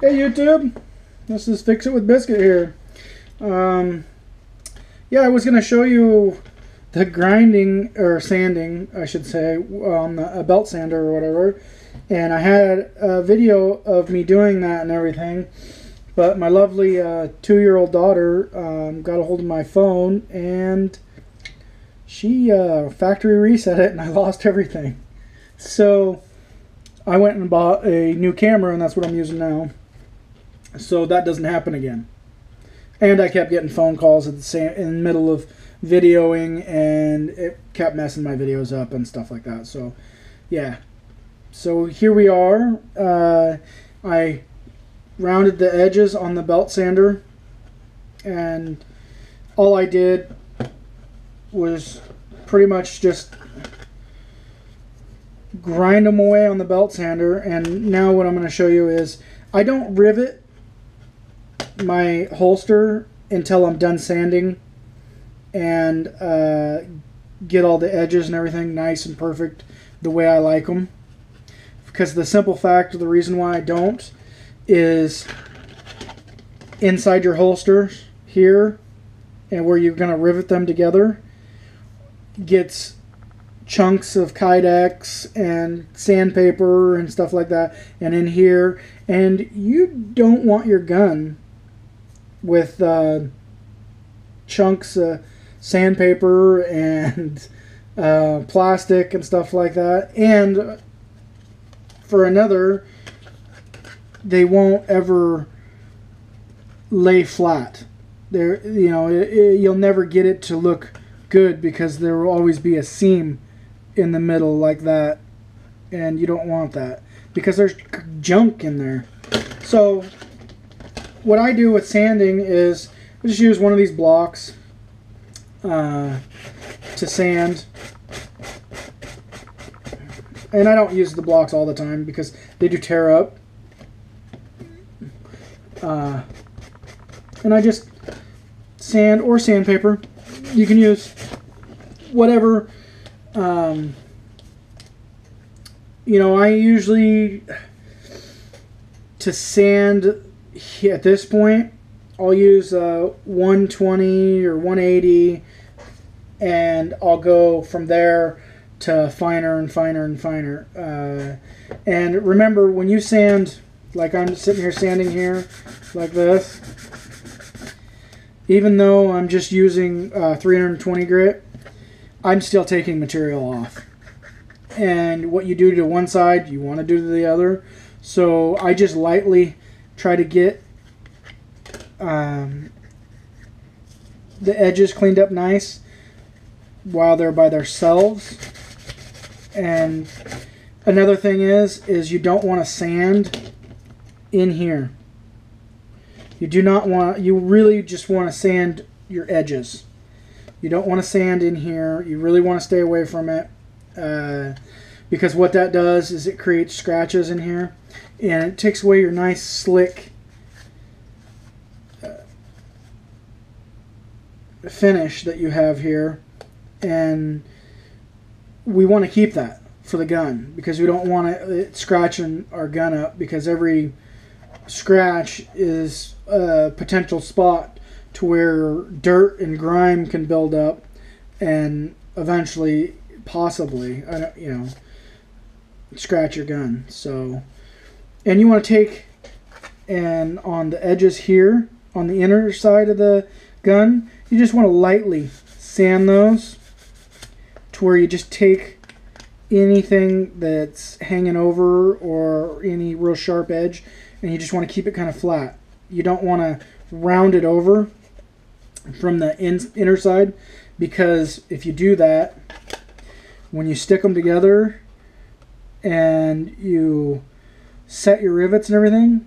Hey YouTube, this is Fix It with Biscuit here. Yeah, I was going to show you the grinding, or sanding, I should say, on a belt sander or whatever. And I had a video of me doing that and everything. But my lovely 2-year-old daughter got a hold of my phone and she factory reset it and I lost everything. So I went and bought a new camera and that's what I'm using now. So that doesn't happen again. And I kept getting phone calls at in the middle of videoing, and it kept messing my videos up and stuff like that. So, yeah. So here we are. I rounded the edges on the belt sander, and all I did was pretty much just grind them away on the belt sander. And now what I'm going to show you is I don't rivet my holster until I'm done sanding and get all the edges and everything nice and perfect the way I like them. Because the simple fact of the reason why I don't is inside your holster here and where you're going to rivet them together gets chunks of kydex and sandpaper and stuff like that, and in here, and you don't want your gun with chunks of sandpaper and plastic and stuff like that. And for another, they won't ever lay flat. There, you know, you'll never get it to look good because there will always be a seam in the middle like that, and you don't want that because there's junk in there. So what I do with sanding is I just use one of these blocks to sand, and I don't use the blocks all the time because they do tear up, and I just sand or sandpaper. You can use whatever. You know, I usually, to sand at this point, I'll use 120 or 180, and I'll go from there to finer and finer and finer. And remember, when you sand, like I'm sitting here sanding here, like this, even though I'm just using 320 grit, I'm still taking material off. And what you do to one side, you want to do to the other. So I just lightly try to get the edges cleaned up nice while they're by themselves. And another thing is you don't want to sand in here. You do not want, you really just want to sand your edges. You don't want to sand in here. You really want to stay away from it. Because what that does is it creates scratches in here, and it takes away your nice slick finish that you have here, and we want to keep that for the gun because we don't want it scratching our gun up, because every scratch is a potential spot to where dirt and grime can build up and eventually possibly, you know, scratch your gun. So, and you want to take, and on the edges here, on the inner side of the gun, you just want to lightly sand those to where you just take anything that's hanging over or any real sharp edge, and you just want to keep it kind of flat. You don't want to round it over from the inner side, because if you do that, when you stick them together and you set your rivets and everything,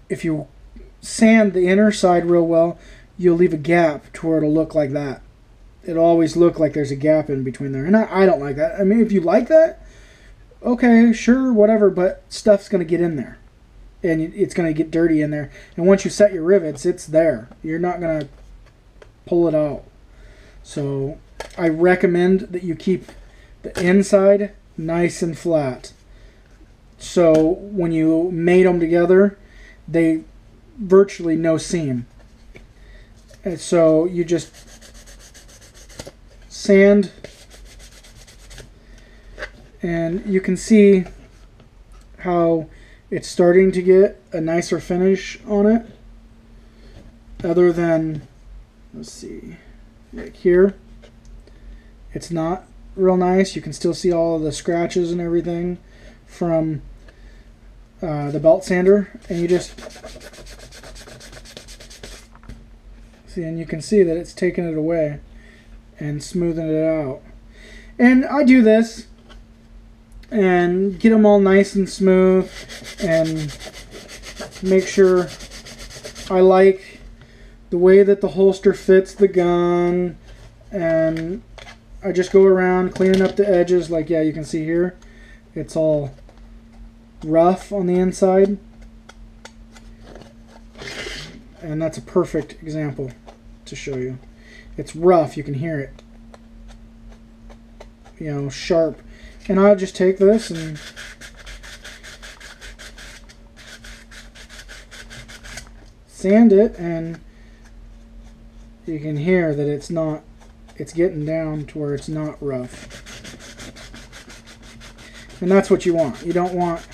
if you sand the inner side real well, you'll leave a gap to where it'll look like that. It'll always look like there's a gap in between there. And I don't like that. I mean, if you like that, okay, sure, whatever, but stuff's going to get in there. And it's going to get dirty in there. And once you set your rivets, it's there. You're not going to pull it out. So I recommend that you keep the inside nice and flat. So when you mate them together, they virtually no seam. And so you just sand, and you can see how it's starting to get a nicer finish on it, other than, let's see, like here it's not real nice. You can still see all of the scratches and everything from the belt sander, and you just see, and you can see that it's taking it away and smoothing it out. And I do this and get them all nice and smooth and make sure I like the way that the holster fits the gun, and I just go around cleaning up the edges. Like, yeah, you can see here it's all rough on the inside, and that's a perfect example to show you. It's rough, you can hear it, you know, sharp. And I'll just take this and sand it, and you can hear that it's getting down to where it's not rough. And that's what you want. You don't want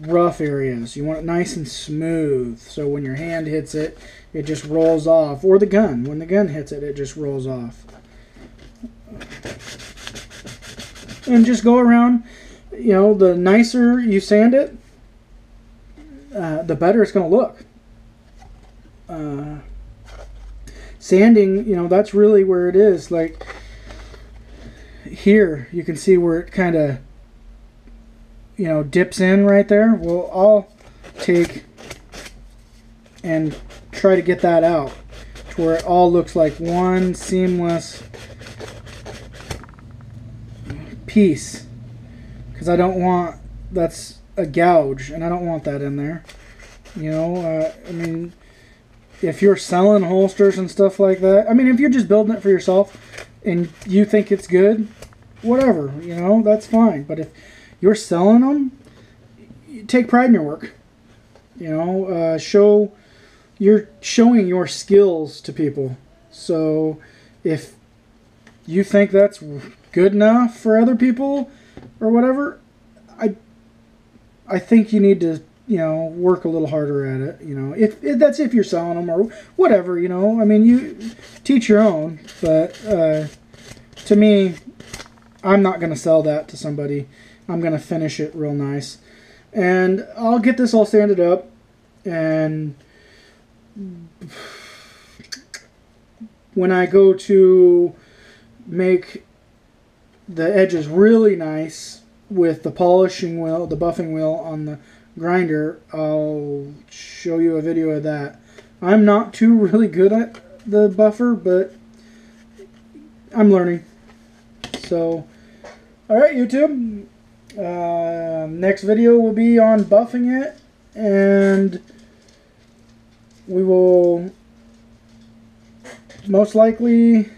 rough areas. You want it nice and smooth, so when your hand hits it, it just rolls off. Or the gun, when the gun hits it, it just rolls off. And just go around, you know, the nicer you sand it, the better it's going to look. Sanding, you know, that's really where it is. Like here, you can see where it kind of, you know, dips in right there. Well, I'll take and try to get that out to where it all looks like one seamless piece, because I don't want, that's a gouge, and I don't want that in there. You know, I mean, if you're selling holsters and stuff like that, I mean, if you're just building it for yourself and you think it's good, whatever, you know, that's fine. But if you're selling them, you take pride in your work. You know, you're showing your skills to people. So if you think that's good enough for other people or whatever, I think you need to, you know, work a little harder at it. You know, if that's if you're selling them or whatever, you know. I mean, you teach your own, but to me, I'm not going to sell that to somebody. I'm going to finish it real nice, and I'll get this all sanded up, and when I go to make the edges really nice with the polishing wheel, the buffing wheel on the grinder, I'll show you a video of that. I'm not too really good at the buffer, but I'm learning. So, alright YouTube, next video will be on buffing it, and we will most likely,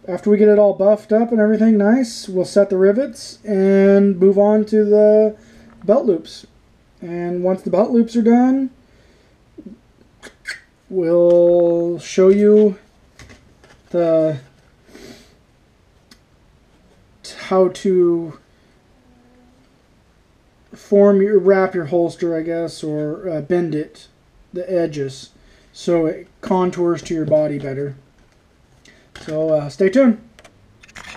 after we get it all buffed up and everything nice, we'll set the rivets and move on to the belt loops. And once the belt loops are done, we'll show you how to wrap your holster, I guess, or bend it, the edges, so it contours to your body better. So stay tuned.